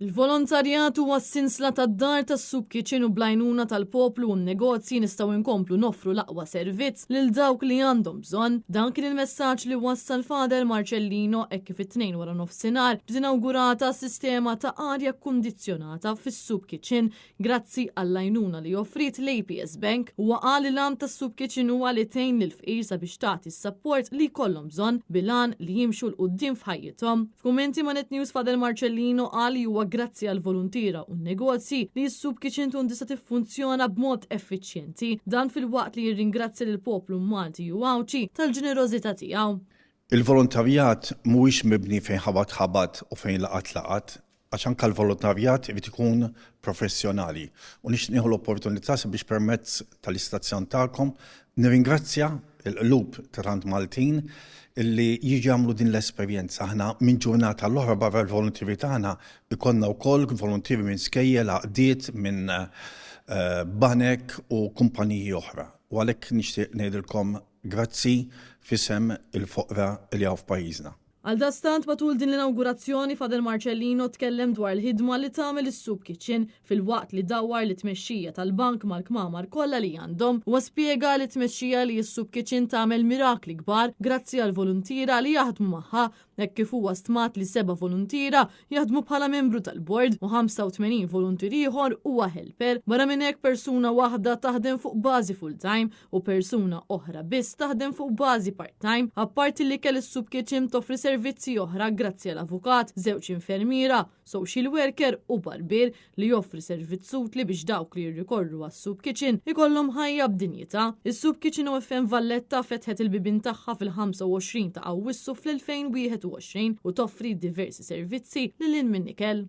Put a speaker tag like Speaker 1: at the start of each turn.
Speaker 1: Il-volontarjat huwa s-sinsla tad-dar tas-Soup Kitchen u blajnuna tal-poplu u n-negozji nistgħu nkomplu noffru l-aqwa servizz lil dawk li għandhom bżonn. Dan kien il-messaġġ li wassal Fader Marcellino hekk kif it-tnejn wara nofsinhar b'inawgurata sistema ta' arja kkundizzjonata fis-Soup Kitchen grazzi għall-għajnuna li offrit l-APS Bank u qal li l-għan tas-Soup Kitchen huwa li tgħin lil fqir sabiex tagħti s-sapport li jkollhom bżonn bil-għan li jimxu l-qudiem f'ħajjithom. F'kummenti ma' Net News Fader Marcellino qal li huwa grazzi għal volontira u negozji li s-Soup Kitchen tista' tiffunzjona b'mod effiċjenti dan fil-waqt li jirringrazzja lil poplu Malti u Awċi tal-ġenerożità tiegħu.
Speaker 2: Il-volontarjat mhuwiex mibni fejn ħabat u fejn laqat għax anke l-volontarjat irid ikun professjonali u nixtieq nieħu l-opportunità sabiex permezz tal-istazzjon tagħkom nirringrazzja l-qlub ta' tant Maltin illi jiġi għamlu din l-esperjenza. Aħna minn ġurnata l-oħra barra l-volontieri tagħna ikonna wkoll volontieri minn skejjel għaqdiet minn banek u kumpaniji oħra. U għalhekk nixtieq ngħidilkom grazzi f'isem il-foqra li hawn f'pajjiżna.
Speaker 1: Għaldastant matul din l-inaugurazzjoni Fader Marcellino tkellem dwar il-ħidma li tagħmel is-Soup Kitchen fil-waqt li dawwar li tmexxija tal-bank mal-kmamar kollha li għandhom u spjega li tmexxija li s-Soup Kitchen tagħmel mirakli kbar grazzi għal volontira li jaħdmu magħha hekk kif huwa stmat li 7 volontira jaħdmu bħala membru tal-bord u 85 volontier ieħor huwa helper. Barra minn hekk persuna waħda taħdem fuq bażi full-time u persuna oħra biss taħdem fuq bażi part-time. Apparti li kell is-Soup Kitchen toffri servizzi oħra grazzi għal avukat, żewġ infermiera, social worker u barbier li joffri servizz utli biex dawk li jirrikorru għas-Soup Kitchen ikollhom ħajja b'dinjità. Is-Soup Kitchen OFM Valletta fetħet il-bibien tagħha fil-25 ta' Awwissu fl-2021 u toffri diversi servizzi lil minn ikel.